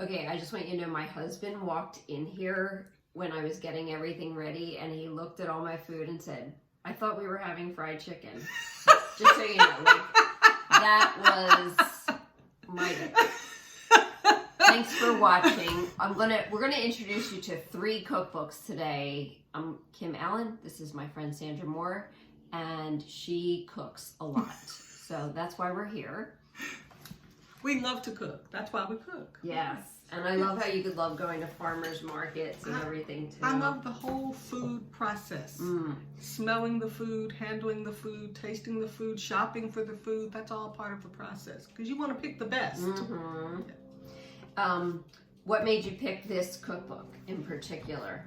Okay, I just want you to know my husband walked in here when I was getting everything ready, and he looked at all my food and said, I thought we were having fried chicken. Just so you know, like, that was my day. Thanks for watching. We're gonna introduce you to 3 cookbooks today. I'm Kim Allen. This is my friend Sandra Moore, and she cooks a lot. So that's why we're here. We love to cook. That's why we cook. Yes. And I love how you could love going to farmers markets and everything too. I love the whole food process. Smelling the food, handling the food, tasting the food, shopping for the food. That's all part of the process because you want to pick the best. What made you pick this cookbook in particular?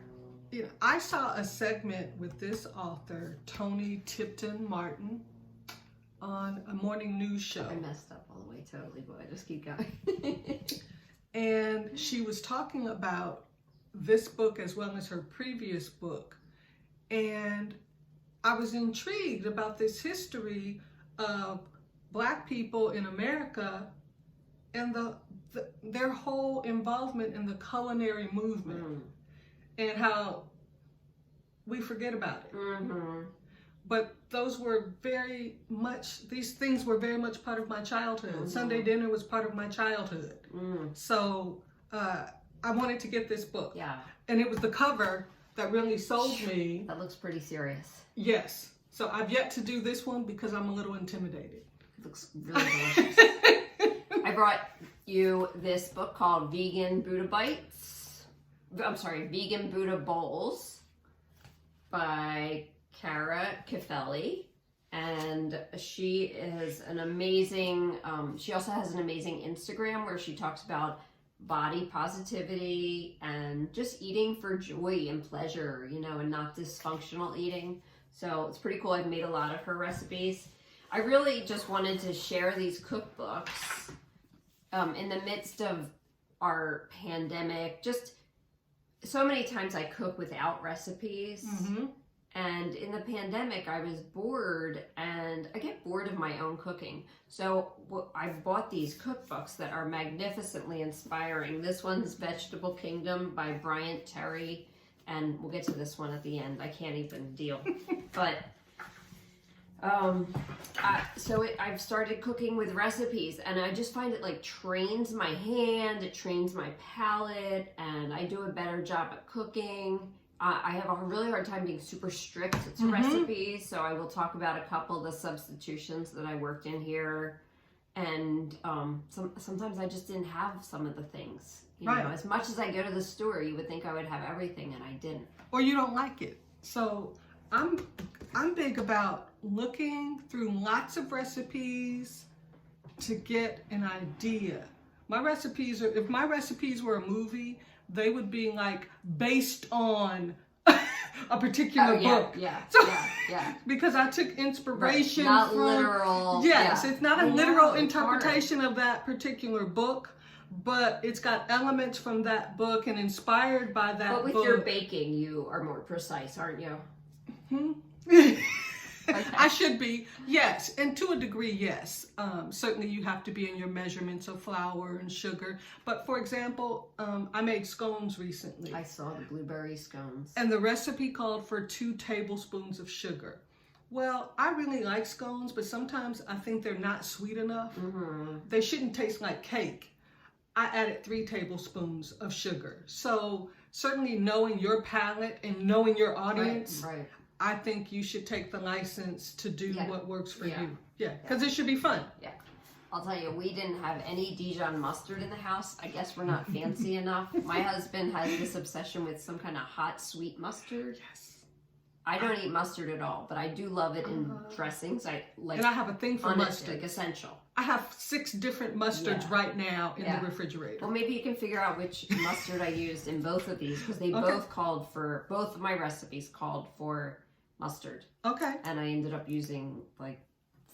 You know, I saw a segment with this author, Toni Tipton Martin, on a morning news show. I messed up all the way totally, but I just keep going. And she was talking about this book as well as her previous book. And I was intrigued about this history of Black people in America and their whole involvement in the culinary movement and how we forget about it. But those were these things were very much part of my childhood. Sunday dinner was part of my childhood. So I wanted to get this book. Yeah. And it was the cover that really sold me. That looks pretty serious. Yes. So I've yet to do this one because I'm a little intimidated. It looks really delicious. I brought you this book called Vegan Buddha Bowls by Cara Cafelli, and she is an amazing, she also has an amazing Instagram where she talks about body positivity and just eating for joy and pleasure, you know, and not dysfunctional eating. So it's pretty cool. I've made a lot of her recipes. I really just wanted to share these cookbooks in the midst of our pandemic. Just so many times I cook without recipes. And in the pandemic, I was bored, and I get bored of my own cooking. So I've bought these cookbooks that are magnificently inspiring. This one's Vegetable Kingdom by Bryant Terry, and we'll get to this one at the end. I can't even deal. But I've started cooking with recipes, and I just find it like trains my hand, it trains my palate, and I do a better job at cooking. I have a really hard time being super strict to recipes, so I will talk about a couple of the substitutions that I worked in here. And sometimes I just didn't have some of the things. You know, as much as I go to the store, you would think I would have everything, and I didn't. Or you don't like it. So I'm big about looking through lots of recipes to get an idea. My recipes are, if my recipes were a movie, they would be like based on a particular book. Because I took inspiration not from literal. Yes, it's not a literal interpretation of that particular book, but it's got elements from that book and inspired by that book. But with your baking, you are more precise, aren't you? I should be, yes, and to a degree, yes. Certainly you have to be in your measurements of flour and sugar. But for example, I made scones recently. I saw the blueberry scones. And the recipe called for 2 tablespoons of sugar. Well, I really like scones, but sometimes I think they're not sweet enough. They shouldn't taste like cake. I added 3 tablespoons of sugar. So certainly knowing your palate and knowing your audience, I think you should take the license to do what works for you. Because it should be fun. I'll tell you, we didn't have any Dijon mustard in the house. I guess we're not fancy enough. My husband has this obsession with some kind of hot, sweet mustard. I don't eat mustard at all, but I do love it in dressings. And I have a thing for mustard. Like essential. I have 6 different mustards right now in the refrigerator. Well, maybe you can figure out which mustard I used in both of these, because they both of my recipes called for mustard. And I ended up using like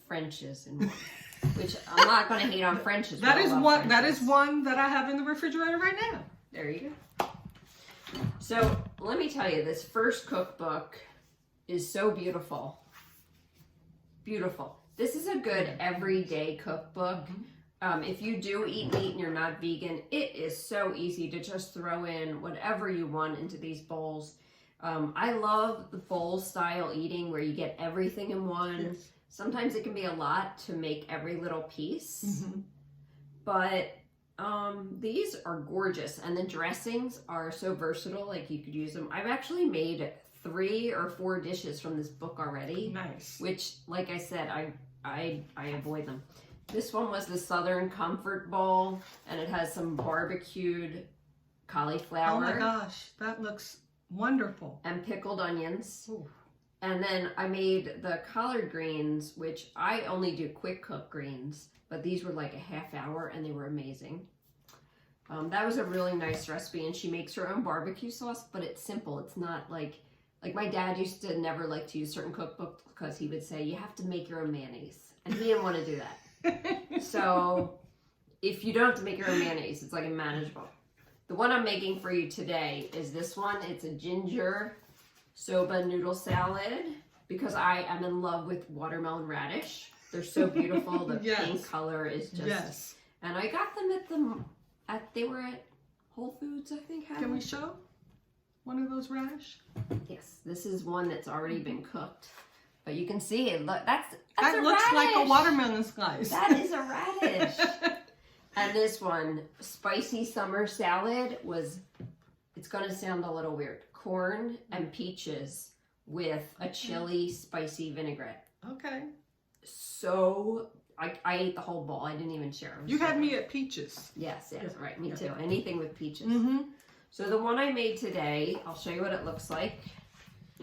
French's in one, which I'm not going to hate on French's. That is one that I have in the refrigerator right now. There you go. So let me tell you, this first cookbook is so beautiful. Beautiful. This is a good everyday cookbook. if you do eat meat and you're not vegan, it is so easy to just throw in whatever you want into these bowls. I love the bowl style eating where you get everything in one. Yes. Sometimes it can be a lot to make every little piece, Mm-hmm. but these are gorgeous, and the dressings are so versatile. Like, you could use them. I've actually made 3 or 4 dishes from this book already. Nice. Which, like I said, I avoid them. This one was the Southern Comfort Bowl, and it has some barbecued cauliflower. Oh my gosh, that looks wonderful. And pickled onions. Ooh. And then I made the collard greens, which I only do quick cook greens, but these were like a half hour and they were amazing. That was a really nice recipe, and she makes her own barbecue sauce, but it's simple. It's not like my dad used to never like to use certain cookbooks because he would say, you have to make your own mayonnaise. And he didn't want to do that. So if you don't have to make your own mayonnaise, it's like manageable. The one I'm making for you today is this one. It's a ginger soba noodle salad because I am in love with watermelon radish. They're so beautiful. The Yes. pink color is just... Yes. And I got them they were at Whole Foods, I think. Can we show one of those radish? Yes, this is one that's already been cooked. But you can see it. Look, that looks radish. like a watermelon slice. That is a radish. And this one, spicy summer salad, it's going to sound a little weird. Corn and peaches with a chili spicy vinaigrette. Okay. So, I ate the whole bowl. I didn't even share. You had me at peaches. Yes, Yeah. right. Me Yeah. too. Anything with peaches. Mm-hmm. So the one I made today, I'll show you what it looks like.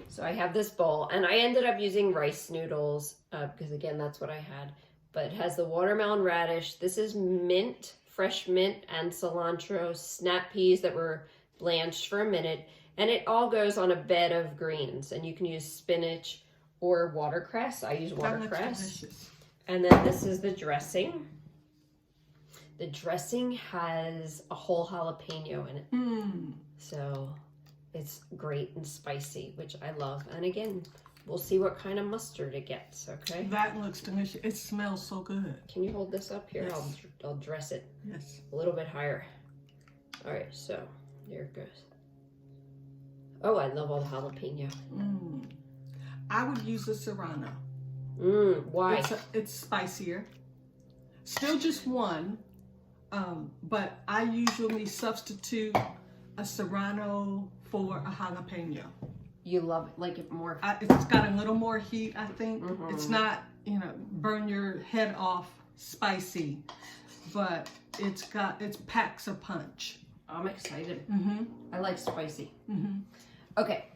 So I have this bowl, and I ended up using rice noodles because, again, that's what I had. But it has the watermelon radish. This is mint, fresh mint, and cilantro, snap peas that were blanched for a minute. And it all goes on a bed of greens. And you can use spinach or watercress. I use That looks watercress. delicious. And then this is the dressing. The dressing has a whole jalapeno in it. Mm. So it's great and spicy, which I love. And again, we'll see what kind of mustard it gets, okay? That looks delicious. It smells so good. Can you hold this up here? Yes. I'll dress it Yes. a little bit higher. All right, so there it goes. Oh, I love all the jalapeno. Mm. I would use the serrano. Why? It's spicier. Still just one, but I usually substitute a serrano for a jalapeno. You love it, like it more. It's got a little more heat, I think. Mhm. It's not, burn your head off spicy, but it packs a punch. I'm excited. Mm-hmm. I like spicy. Mm-hmm. Okay,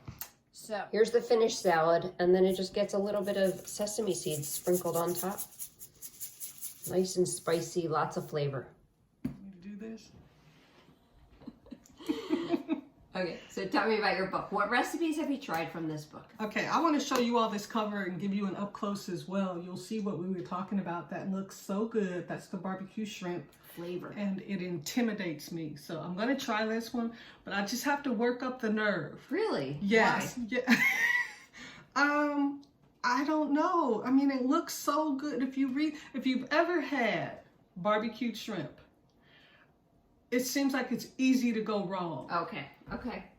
so here's the finished salad, and then it just gets a little bit of sesame seeds sprinkled on top. Nice and spicy, lots of flavor. Do this. Okay, so tell me about your book. What recipes have you tried from this book? Okay, I want to show you all this cover and give you an up close as well. You'll see what we were talking about. That looks so good. That's the barbecue shrimp. Flavor. And it intimidates me. So I'm going to try this one, but I just have to work up the nerve. Really? Yes. Why? Yeah. I don't know. I mean, it looks so good. If you've ever had barbecued shrimp, it seems like it's easy to go wrong. Okay.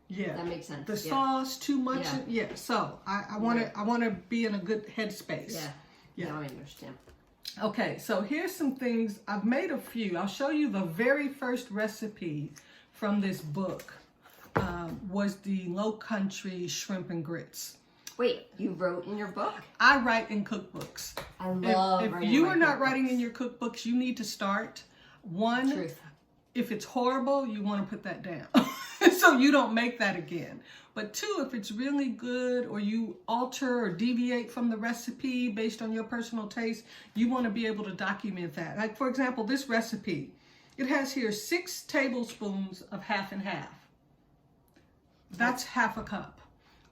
Yeah. That makes sense. The sauce too much. Yeah. So I want to be in a good headspace. Yeah. Now I understand. Okay, so here's some things. I've made a few. I'll show you the very first recipe from this book was the Low Country shrimp and grits. Wait, you wrote in your book? I write in cookbooks. I love If writing you in my are not cookbooks. writing in your cookbooks, you need to start. One, Truth. if it's horrible, you want to put that down so you don't make that again. But two, if it's really good or you alter or deviate from the recipe based on your personal taste, you want to be able to document that. Like, for example, this recipe, it has here 6 tablespoons of half and half. That's half a cup.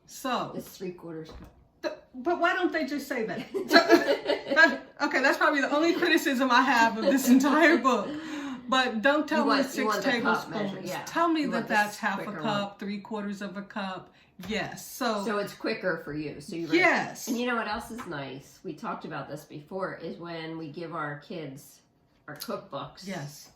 So It's 3/4 cup. but why don't they just say that? Okay, that's probably the only criticism I have of this entire book. But don't tell me 6 the cup tablespoons. measure, yeah. Tell me You want that that's this half a quicker cup, 3/4 of a cup. Yes. So it's quicker for you. So you write. Yes. And you know what else is nice? We talked about this before. Is when we give our kids our cookbooks, Yes.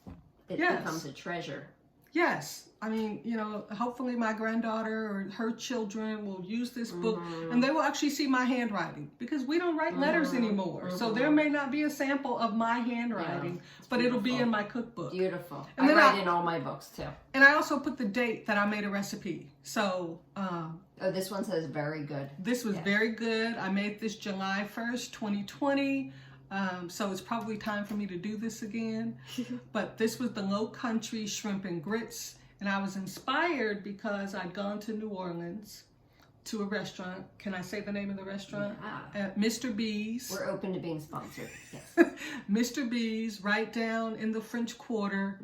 it Yes. becomes a treasure. Yes. I mean, you know, hopefully my granddaughter or her children will use this book and they will actually see my handwriting because we don't write letters anymore. So there may not be a sample of my handwriting, but it'll be in my cookbook. Beautiful. And I then write in all my books too. And I also put the date that I made a recipe. So, oh, this one says very good. This was very good. I made this July 1st, 2020. So it's probably time for me to do this again. But this was the Low Country Shrimp and Grits. And I was inspired because I'd gone to New Orleans to a restaurant. Can I say the name of the restaurant? Yeah. Mr. B's. We're open to being sponsored. Yes. Mr. B's, right down in the French Quarter.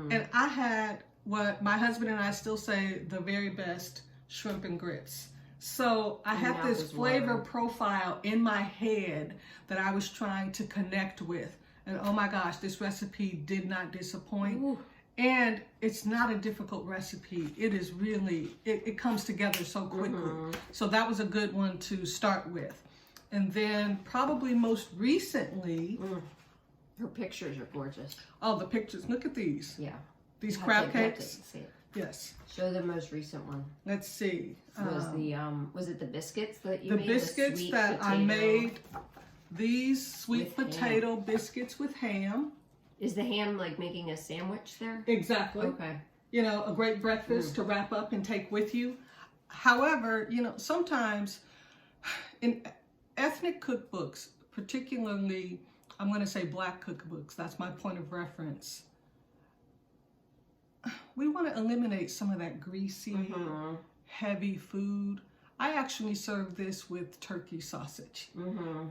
And I had what my husband and I still say the very best shrimp and grits. So I had this flavor profile in my head that I was trying to connect with. And oh my gosh, this recipe did not disappoint. Ooh. And it's not a difficult recipe. It is really, it comes together so quickly. So that was a good one to start with. And then probably most recently. Her pictures are gorgeous. Oh, the pictures. Look at these. Yeah. These crab cakes. See it. Yes. Show the most recent one. Let's see. Was it the biscuits that you made? The biscuits that I made. These sweet potato biscuits with ham. Is the ham like making a sandwich there? Exactly. Okay. You know, a great breakfast to wrap up and take with you. However, you know, sometimes in ethnic cookbooks, particularly, I'm going to say Black cookbooks, that's my point of reference. We want to eliminate some of that greasy, heavy food. I actually served this with turkey sausage,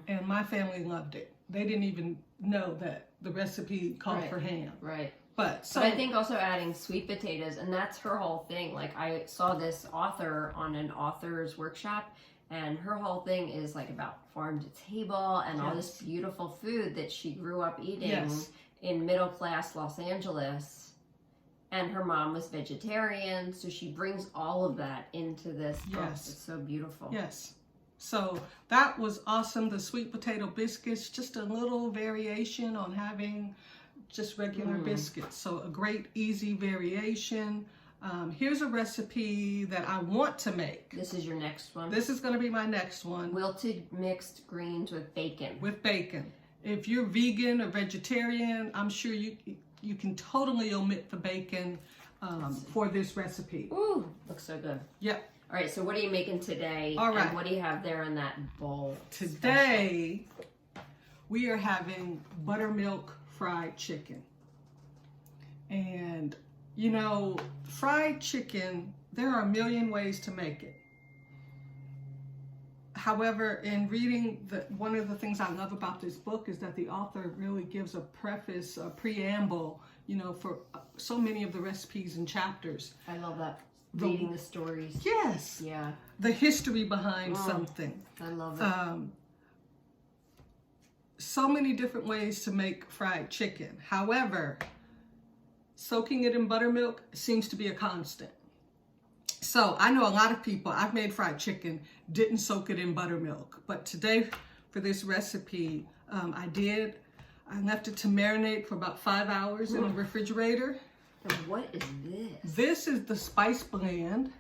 and my family loved it. They didn't even know that the recipe called for ham. Right. But I think also adding sweet potatoes, and that's her whole thing. Like I saw this author on an author's workshop, and her whole thing is like about farm to table and all this beautiful food that she grew up eating in middle class Los Angeles. And her mom was vegetarian, so she brings all of that into this book. It's so beautiful. Yes. So that was awesome. The sweet potato biscuits, just a little variation on having just regular biscuits. So a great, easy variation. Here's a recipe that I want to make. This is your next one? This is going to be my next one. Wilted mixed greens with bacon. With bacon. If you're vegan or vegetarian, I'm sure you can totally omit the bacon for this recipe. Ooh, looks so good. Yep. All right, so what are you making today? All right. And what do you have there in that bowl? Today, we are having buttermilk fried chicken. And, you know, fried chicken, there are a million ways to make it. However, in reading, one of the things I love about this book is that the author really gives a preface, a preamble, you know, for so many of the recipes and chapters. I love that. Reading the stories. Yes. Yeah. The history behind something. I love it. So many different ways to make fried chicken. However, soaking it in buttermilk seems to be a constant. So I know a lot of people, I've made fried chicken, didn't soak it in buttermilk. But today, for this recipe, I did. I left it to marinate for about 5 hours in the refrigerator. And what is this? This is the spice blend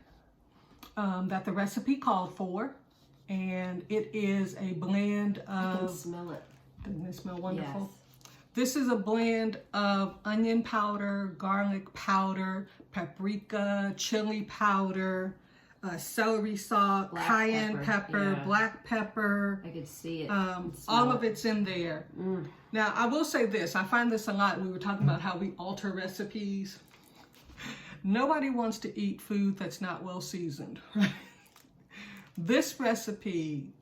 that the recipe called for. And it is a blend of... I can smell it. Doesn't it smell wonderful? Yes. This is a blend of onion powder, garlic powder, paprika, chili powder, celery salt, cayenne pepper, black pepper. I could see it. All of it's in there. Now, I will say this. I find this a lot. We were talking about how we alter recipes. Nobody wants to eat food that's not well seasoned. Right? This recipe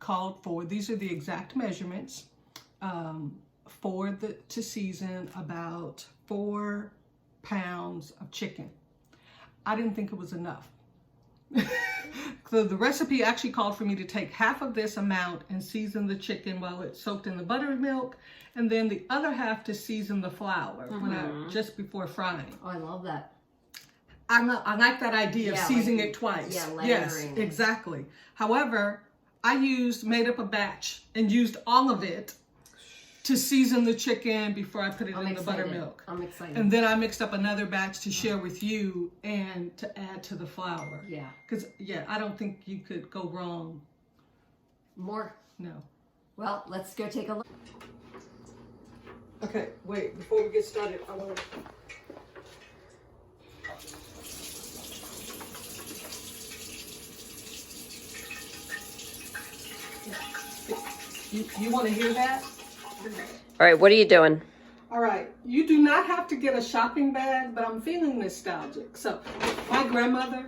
called for, these are the exact measurements, to season about 4 pounds of chicken. I didn't think it was enough. So the recipe actually called for me to take half of this amount and season the chicken while it's soaked in the buttermilk, and then the other half to season the flour just before frying. Oh, I love that. I like that idea of seasoning it twice. Yeah, layering. Yes, exactly. However, I made up a batch and used all of it to season the chicken before I put it in the buttermilk. I'm excited. And then I mixed up another batch to share with you and to add to the flour. Yeah. Because, yeah, I don't think you could go wrong. More? No. Well, let's go take a look. Okay, wait, before we get started, I want to... You want to hear that? All right, what are you doing? All right, you do not have to get a shopping bag, but I'm feeling nostalgic. So, my grandmother,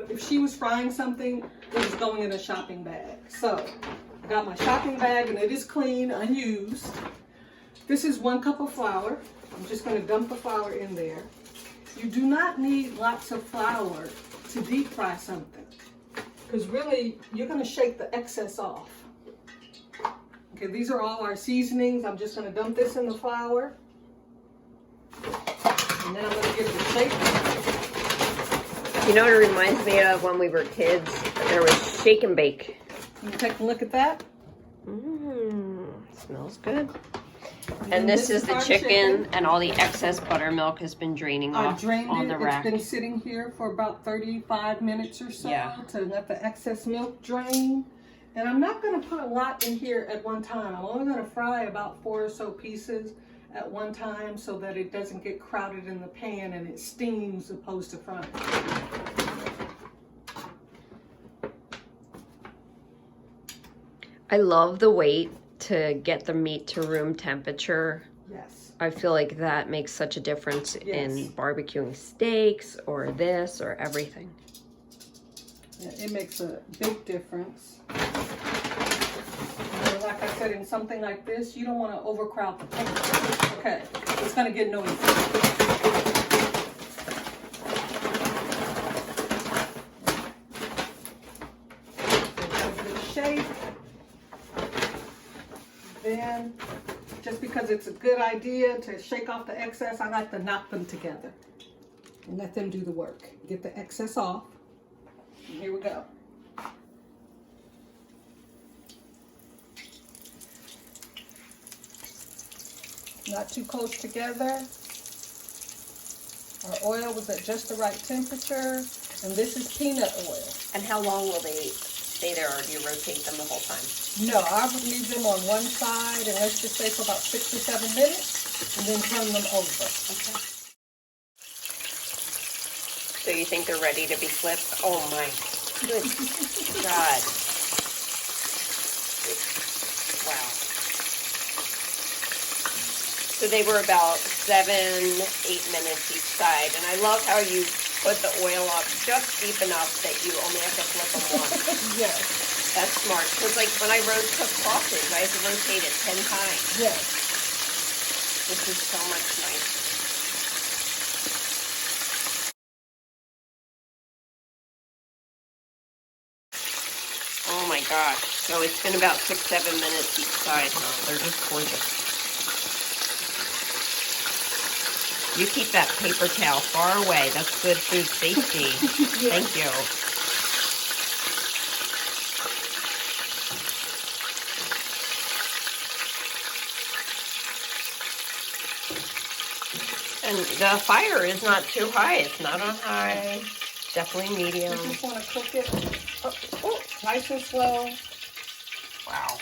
if she was frying something, it was going in a shopping bag. So, I got my shopping bag, and it is clean, unused. This is 1 cup of flour. I'm just going to dump the flour in there. You do not need lots of flour to deep fry something, because really, you're going to shake the excess off. Okay, these are all our seasonings. I'm just going to dump this in the flour. And then I'm going to give it a shake. You know what it reminds me of when we were kids? There was shake and bake. You take a look at that. Smells good. And this is the chicken, and all the excess buttermilk has been draining off on the rack. It's been sitting here for about 35 minutes or so to let the excess milk drain. And I'm not going to put a lot in here at one time. I'm only going to fry about 4 or so pieces at one time so that it doesn't get crowded in the pan and it steams opposed to frying. I love the wait to get the meat to room temperature. Yes. I feel like that makes such a difference in barbecuing steaks or this or everything. Yeah, it makes a big difference. Like I said, in something like this, you don't want to overcrowd the pan. Okay, it's going to get noisy. Shape. Then, just because it's a good idea to shake off the excess, I like to knock them together and let them do the work. Get the excess off. And here we go. Not too close together. Our oil was at just the right temperature. And this is peanut oil. And how long will they stay there, or do you rotate them the whole time? No, I would leave them on one side, and let's just say for about 6 or 7 minutes, and then turn them over. Okay. So you think they're ready to be flipped? Oh my good God. Wow. So they were about 7, 8 minutes each side. And I love how you put the oil up just deep enough that you only have to flip them once. Yes. That's smart. Because like when I cook sausage, I have to rotate it 10 times. Yes. This is so much nicer. Oh my gosh. So it's been about 6, 7 minutes each side. Oh, they're just gorgeous. You keep that paper towel far away. That's good food safety. Yes. Thank you. And the fire is not too high. It's not on high. Definitely medium. You just want to cook it nice and slow. Wow.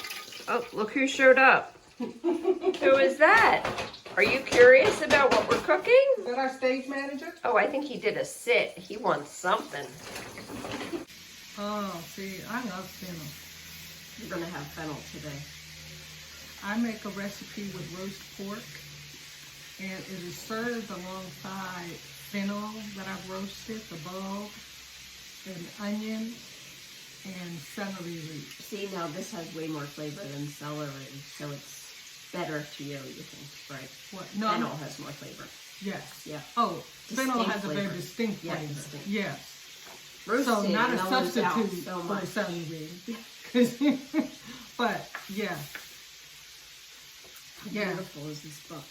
Oh, look who showed up. Who is that? Are you curious about what we're cooking? Is that our stage manager? Oh, I think he did a sit. He wants something. Oh, see, I love fennel. We're going to have fennel today. I make a recipe with roast pork, and it is served alongside fennel that I've roasted, the bulb, and onion, and celery root. See, now this has way more flavor than celery, so it's better to you think, right? What? No, fennel has more flavor. Yes. Yeah. Oh, fennel Distinct has flavor. a very distinct Yeah, flavor. distinct. Yes. Roasted So not a mellows out substitute so for much. the celery. But yeah. How Yeah. beautiful is this book?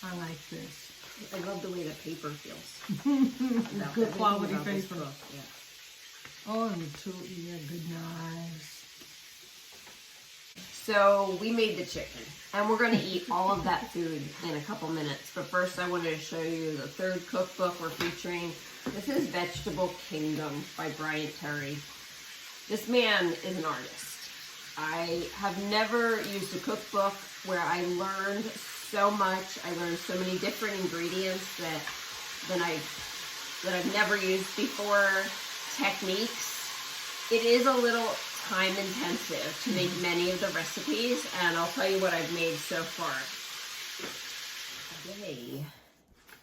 I like this. I love the way the paper feels. Good quality about this paper. book, yeah. Oh, and the two, yeah, good knives. So we made the chicken, and we're going to eat all of that food in a couple minutes. But first I wanted to show you the third cookbook we're featuring. This is Vegetable Kingdom by Brian Terry. This man is an artist. I have never used a cookbook where I learned so much. I learned so many different ingredients that I've never used before, techniques. It is a little time intensive to make many of the recipes, and I'll tell you what I've made so far. Today,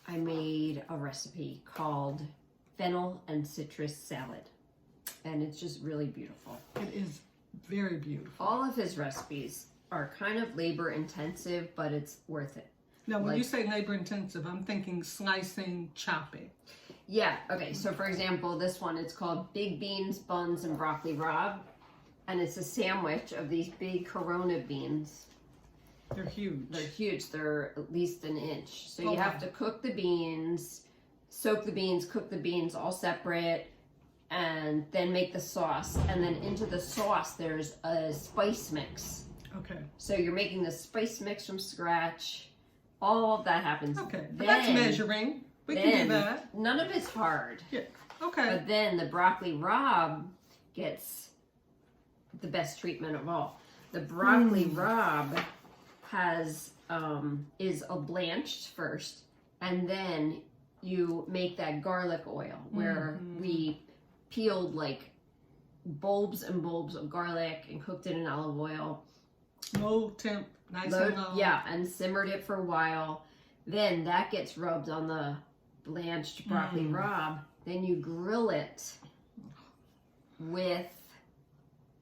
I made a recipe called fennel and citrus salad, and it's just really beautiful. It is very beautiful. All of his recipes are kind of labor intensive, but it's worth it. Now, when you say labor intensive, I'm thinking slicing, chopping. Yeah, okay, so for example, this one, it's called Big Beans, Buns, and Broccoli Rabe. And it's a sandwich of these big Corona beans. They're huge. They're huge. They're at least an inch. So you have to cook the beans, soak the beans, cook the beans all separate, and then make the sauce. And then into the sauce, there's a spice mix. Okay. So you're making the spice mix from scratch. All of that happens. Okay, but that's measuring. We can do that. None of it's hard. Yeah, okay. But then the broccoli rabe gets the best treatment of all. The broccoli rabe has is a blanched first, and then you make that garlic oil where we peeled like bulbs and bulbs of garlic and cooked it in olive oil. Low temp, nice and low. Yeah, and simmered it for a while. Then that gets rubbed on the blanched broccoli rabe. Then you grill it with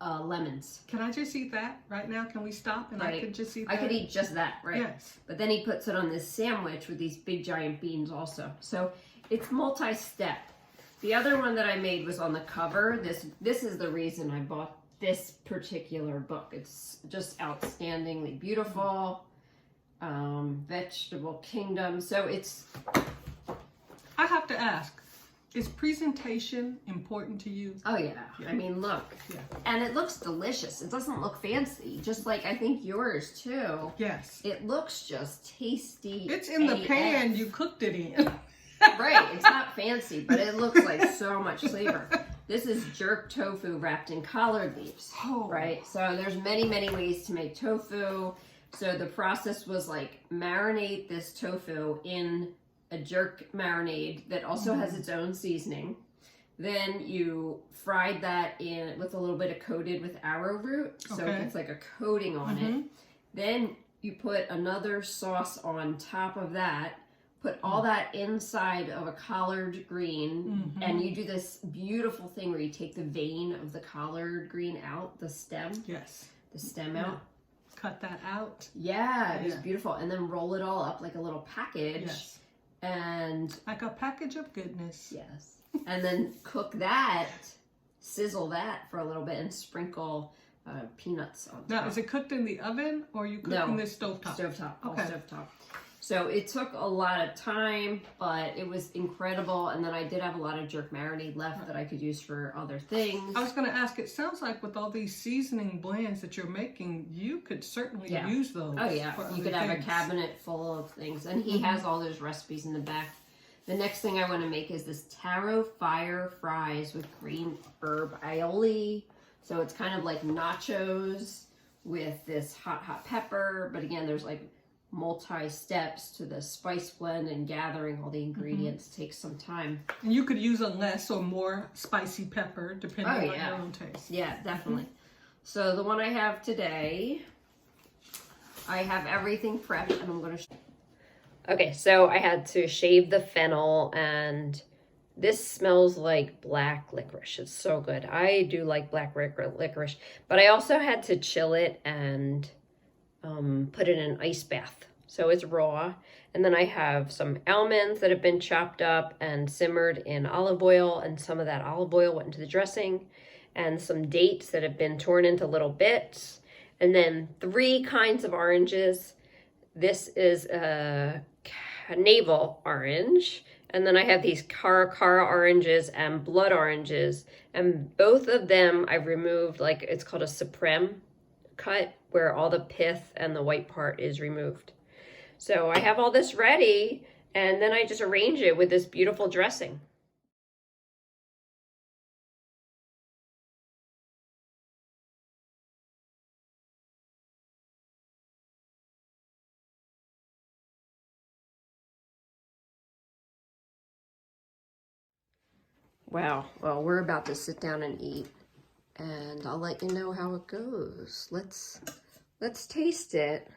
lemons. Can I just eat that right now? Can we stop and I could just eat that? I could eat just that, right? Yes. But then he puts it on this sandwich with these big giant beans also. So it's multi-step. The other one that I made was on the cover. This is the reason I bought this particular book. It's just outstandingly beautiful. Vegetable Kingdom. So it's... I have to ask, is presentation important to you? Oh, yeah. I mean, look. Yeah. And it looks delicious. It doesn't look fancy. Just like I think yours, too. Yes. It looks just tasty. It's in the pan you cooked it in. Right. It's not fancy, but it looks like so much flavor. This is jerk tofu wrapped in collard leaves. Oh. Right? So there's many, many ways to make tofu. So the process was like marinate this tofu in a jerk marinade that also has its own seasoning. Then you fried that in with a little bit of coated with arrowroot. So it gets like a coating on it. Then you put another sauce on top of that. Put all that inside of a collard green. And you do this beautiful thing where you take the vein of the collard green out, the stem. Yes. The stem out. Cut that out. Yeah, it was beautiful. And then roll it all up like a little package. Yes. And like a package of goodness. Yes. And then cook that, sizzle that for a little bit, and sprinkle peanuts on top. Now, is it cooked in the oven or are you cooking this stovetop? Stovetop. Okay. All stovetop. So it took a lot of time, but it was incredible. And then I did have a lot of jerk marinade left that I could use for other things. I was going to ask, it sounds like with all these seasoning blends that you're making, you could certainly use those. Oh, yeah. You could have things. a cabinet full of things. And he has all those recipes in the back. The next thing I want to make is this taro fire fries with green herb aioli. So it's kind of like nachos with this hot pepper. But again, there's like multi-steps to the spice blend, and gathering all the ingredients takes some time. And you could use a less or more spicy pepper depending on your own taste. Yeah, definitely. So the one I have today, I have everything prepped, and I'm going to... Okay, so I had to shave the fennel, and this smells like black licorice. It's so good. I do like black licorice, but I also had to chill it and put it in an ice bath. So it's raw. And then I have some almonds that have been chopped up and simmered in olive oil, and some of that olive oil went into the dressing, and some dates that have been torn into little bits, and then 3 kinds of oranges. This is a navel orange, and then I have these cara oranges and blood oranges, and both of them I've removed, like, it's called a supreme cut where all the pith and the white part is removed. So I have all this ready, and then I just arrange it with this beautiful dressing. Wow, well, we're about to sit down and eat, and I'll let you know how it goes. Let's taste it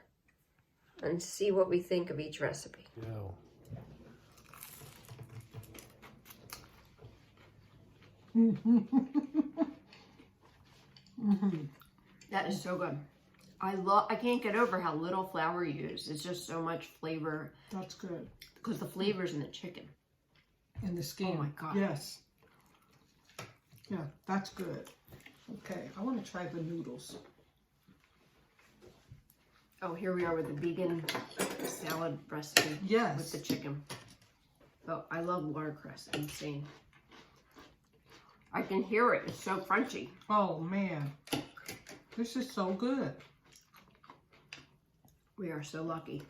and see what we think of each recipe. Go. That is so good. I can't get over how little flour you use. It's just so much flavor. That's good. Because the flavor's in the chicken. And the skin. Oh my God. Yes. Yeah, that's good. Okay, I want to try the noodles. Oh, here we are with the vegan salad recipe. Yes. With the chicken. Oh, I love watercress. Insane. I can hear it. It's so crunchy. Oh, man. This is so good. We are so lucky.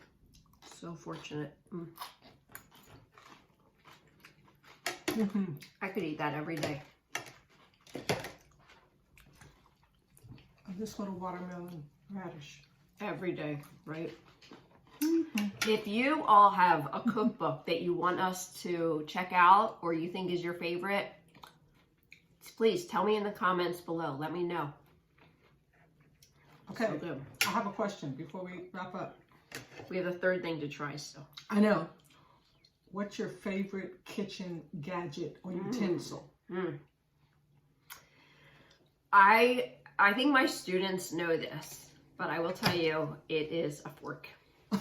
So fortunate. I could eat that every day. This little watermelon radish. Every day, right? If you all have a cookbook that you want us to check out or you think is your favorite, please tell me in the comments below. Let me know. Okay, So good. I have a question before we wrap up. We have a third thing to try still. I know. What's your favorite kitchen gadget or utensil? I think my students know this, but I will tell you, it is a fork. I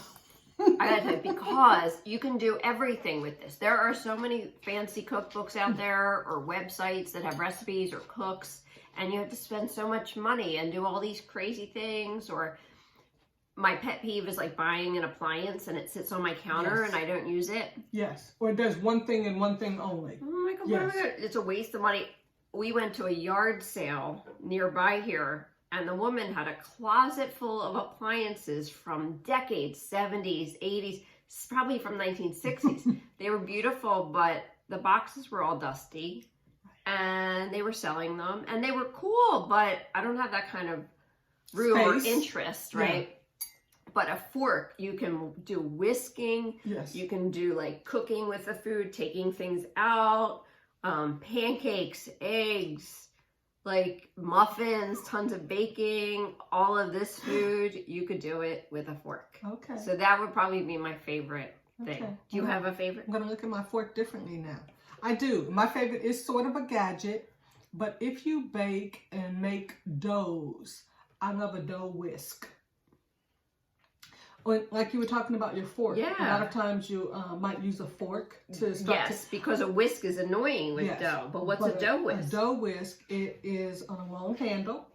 gotta tell you, because you can do everything with this. There are so many fancy cookbooks out there or websites that have recipes or cooks, and you have to spend so much money and do all these crazy things. Or my pet peeve is like buying an appliance and it sits on my counter and I don't use it. Yes, or it does one thing and one thing only. Oh my God, it's a waste of money. We went to a yard sale nearby here, and the woman had a closet full of appliances from decades, 70s, 80s, probably from 1960s. They were beautiful, but the boxes were all dusty, and they were selling them, and they were cool, but I don't have that kind of room or interest, right? Yeah. But a fork, you can do whisking. Yes. You can do like cooking with the food, taking things out. Pancakes, eggs, like muffins, tons of baking, all of this food, you could do it with a fork. Okay. So that would probably be my favorite thing. Okay. Do you have a favorite? I'm going to look at my fork differently now. I do. My favorite is sort of a gadget, but if you bake and make doughs, I love a dough whisk. Like you were talking about your fork. Yeah. A lot of times you might use a fork to start. Yes, because a whisk is annoying with dough. But what's a dough whisk? A dough whisk, it is on a long handle,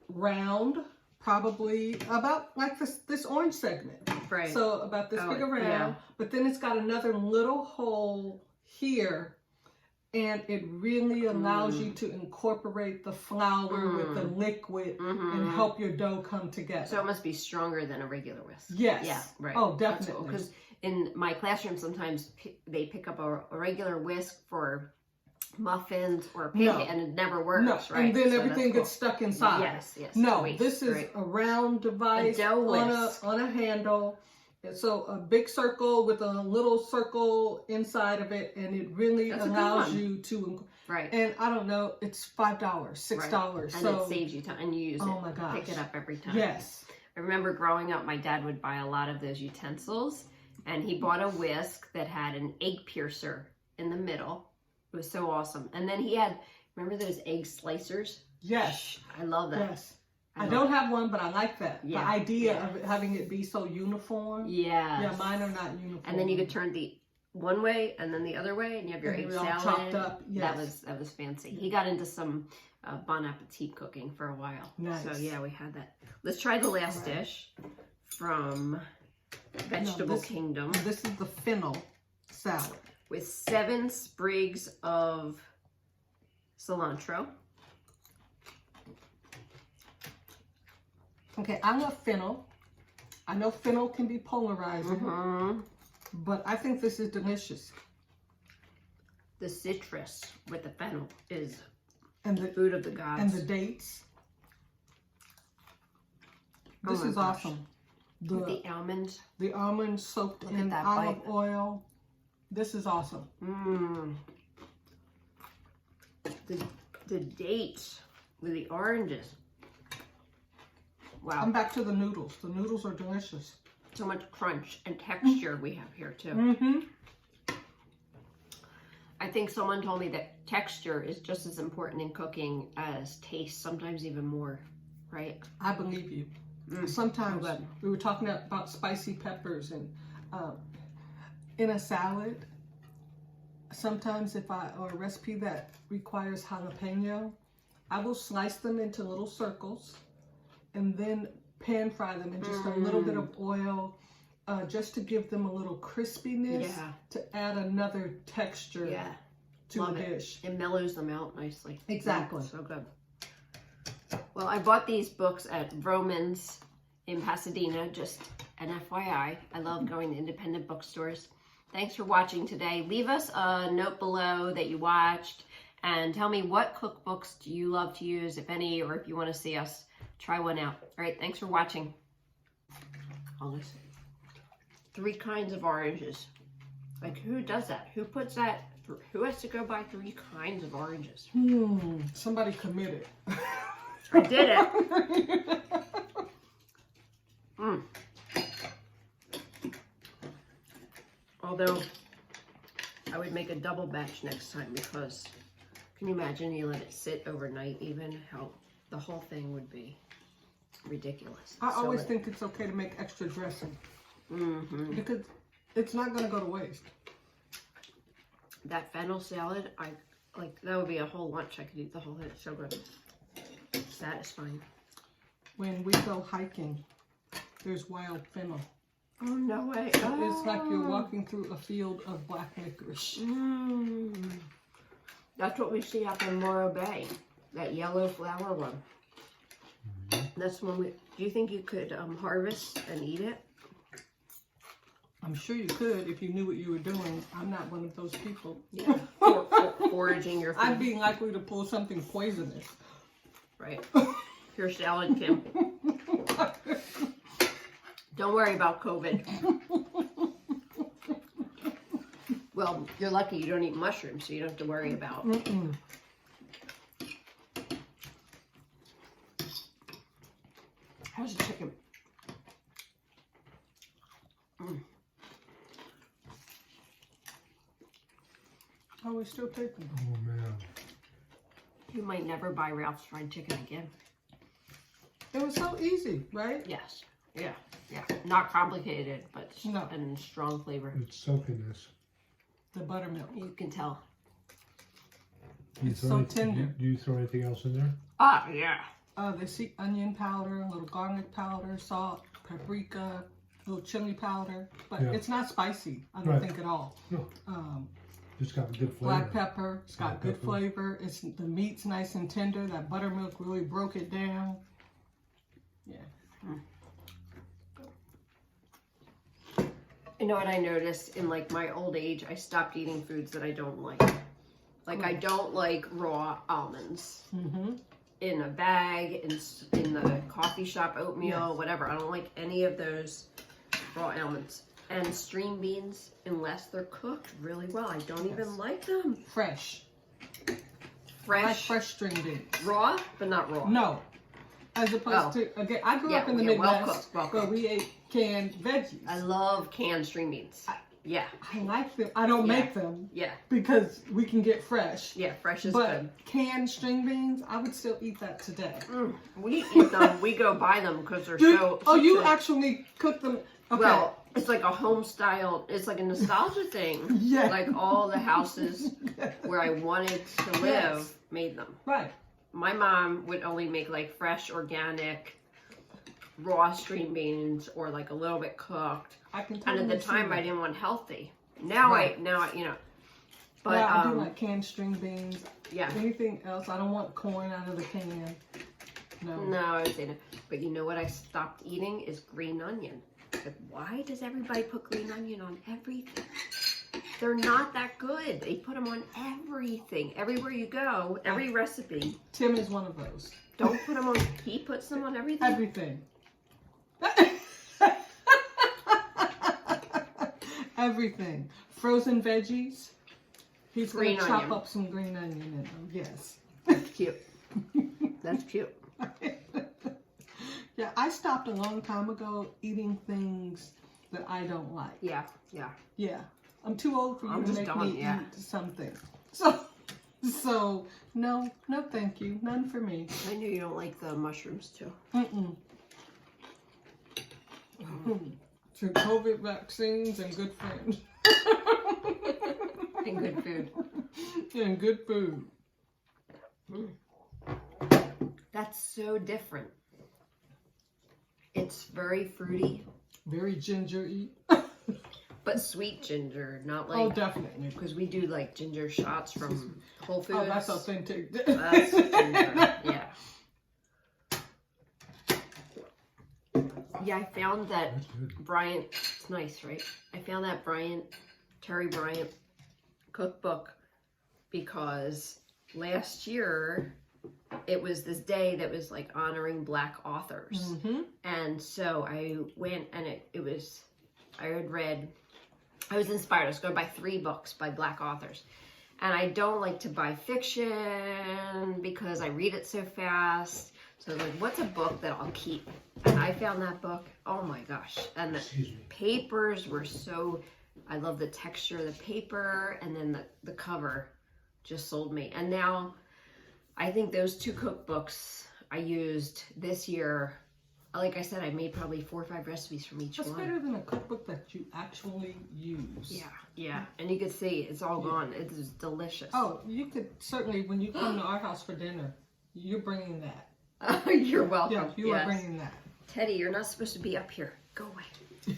round, probably about like this orange segment. Right. So about this big around, but then it's got another little hole here, and it really allows you to incorporate the flour with the liquid and help your dough come together. So it must be stronger than a regular whisk. Yes. Yeah, right. Oh, definitely. Because in my classroom, sometimes they pick up a regular whisk for muffins or pancake, and it never works, right? And then everything gets stuck inside. Yes, yes. No, this is a round device on a handle. So a big circle with a little circle inside of it, and it really allows you to. Right. And I don't know, it's $5, $6. Right. So and it saves you time, and you use it. Oh my gosh. Pick it up every time. Yes. I remember growing up, my dad would buy a lot of those utensils, and he bought a whisk that had an egg piercer in the middle. It was so awesome. And then he had, remember those egg slicers? Yes. I love that. Yes. I don't have one, but I like that. Yeah. The idea of having it be so uniform. Yeah. Yeah, mine are not uniform. And then you could turn the one way and then the other way, and you have your egg salad. Chopped up. Yes. That was fancy. He got into some Bon Appetit cooking for a while. Nice. So yeah, we had that. Let's try the last dish from Vegetable Kingdom. This is the fennel salad with 7 sprigs of cilantro. Okay, I love fennel. I know fennel can be polarizing, but I think this is delicious. The citrus with the fennel is And the food of the gods. And the dates. This is awesome. The almonds. The almonds soaked in that olive bite. oil. This is awesome. The dates with the oranges. Wow. I'm back to the noodles. The noodles are delicious. So much crunch and texture we have here too. I think someone told me that texture is just as important in cooking as taste, sometimes even more, right? I believe you. Sometimes we were talking about spicy peppers and in a salad, sometimes or a recipe that requires jalapeno, I will slice them into little circles and then pan fry them in just a little bit of oil, just to give them a little crispiness, to add another texture to the dish. It mellows them out nicely. Exactly. So good. Well, I bought these books at Vroman's in Pasadena, just an FYI. I love going to independent bookstores. Thanks for watching today. Leave us a note below that you watched and tell me what cookbooks do you love to use, if any, or if you want to see us try one out. All right, thanks for watching. All this. 3 kinds of oranges. Like, who does that? Who puts that? Who has to go buy 3 kinds of oranges? Somebody committed. I did it. Although, I would make a double batch next time, because can you imagine you let it sit overnight even? How the whole thing would be ridiculous. I always think it's okay to make extra dressing. Because it's not going to go to waste. That fennel salad, that would be a whole lunch. I could eat the whole thing. It's so good. Satisfying. When we go hiking, there's wild fennel. Oh, no way. It's like you're walking through a field of black licorice. That's what we see up in Morro Bay. That yellow flower one. That's when do you think you could harvest and eat it? I'm sure you could if you knew what you were doing. I'm not one of those people. Yeah. Foraging your food. I'd be likely to pull something poisonous. Right. Your salad, Kim. Don't worry about COVID. Well, you're lucky you don't eat mushrooms, so you don't have to worry about. How's the chicken? Oh, we're still taking. Oh, man. You might never buy Ralph's fried chicken again. It was so easy, right? Yes. Yeah. Not complicated, but and strong flavor. It's soaking this. The buttermilk. You can tell. It's so tender. Do you throw anything else in there? Ah, yeah. They see onion powder, a little garlic powder, salt, paprika, a little chili powder. But it's not spicy, I don't think at all. No. It's got good flavor. Black pepper. It's got good flavor. The meat's nice and tender. That buttermilk really broke it down. Yeah. You know what I noticed in my old age? I stopped eating foods that I don't like. I don't like raw almonds in a bag, in the coffee shop oatmeal, whatever. I don't like any of those raw almonds. And string beans, unless they're cooked really well, I don't even like them. Fresh. Fresh. I like fresh string beans. Raw, but not raw. No. As opposed to, again, I grew up in the Midwest where we ate canned veggies. I love canned string beans. I like them. I don't make them. Yeah. Because we can get fresh. Yeah, fresh is but good. But canned string beans, I would still eat that today. We eat them. We go buy them because they're so... Oh, you actually cook them? Okay. Well, it's like a home style, it's like a nostalgia thing. Yeah. Like all the houses where I wanted to live made them. Right. My mom would only make fresh, organic, raw string beans or a little bit cooked. I can and at the time I didn't want healthy. Now I but I do like canned string beans. Yeah. Anything else? I don't want corn out of the can. No, I would say no. But you know what I stopped eating is green onion. Like, why does everybody put green onion on everything? They're not that good. They put them on everything. Everywhere you go, every recipe. Tim is one of those. Don't put them on. He puts them on everything. Everything. Everything. Frozen veggies. He's going to chop up some green onion in them. Yes. That's cute. That's cute. Yeah, I stopped a long time ago eating things that I don't like. Yeah. Yeah. I'm too old for you I'm to just make done, me yeah. eat something. So no thank you. None for me. I know you don't like the mushrooms too. Mm-mm. To COVID vaccines and good friends. And good food. And good food. That's so different. It's very fruity. Very gingery. But sweet ginger, not Oh, like... definitely. Because we do like ginger shots from Whole Foods. Oh, that's authentic. That's ginger, yeah. Yeah, I found that That's good. Bryant, it's nice, right? I found that Terry Bryant cookbook because last year it was this day that was like honoring Black authors. Mm-hmm. And so I went and I was inspired. I was going to buy 3 books by Black authors. And I don't like to buy fiction because I read it so fast. So I was like, what's a book that I'll keep? And I found that book. Oh my gosh. And the papers were so, I love the texture of the paper. And then the cover just sold me. And now I think those 2 cookbooks I used this year. Like I said, I made probably 4 or 5 recipes from each That's one. better than a cookbook that you actually use. Yeah. And you can see it's all gone. It is delicious. Oh, you could certainly, when you come to our house for dinner, you're bringing that. You're welcome. Yeah, you are bringing that. Teddy, you're not supposed to be up here. Go away.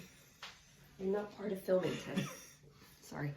You're not part of filming, Teddy. Sorry.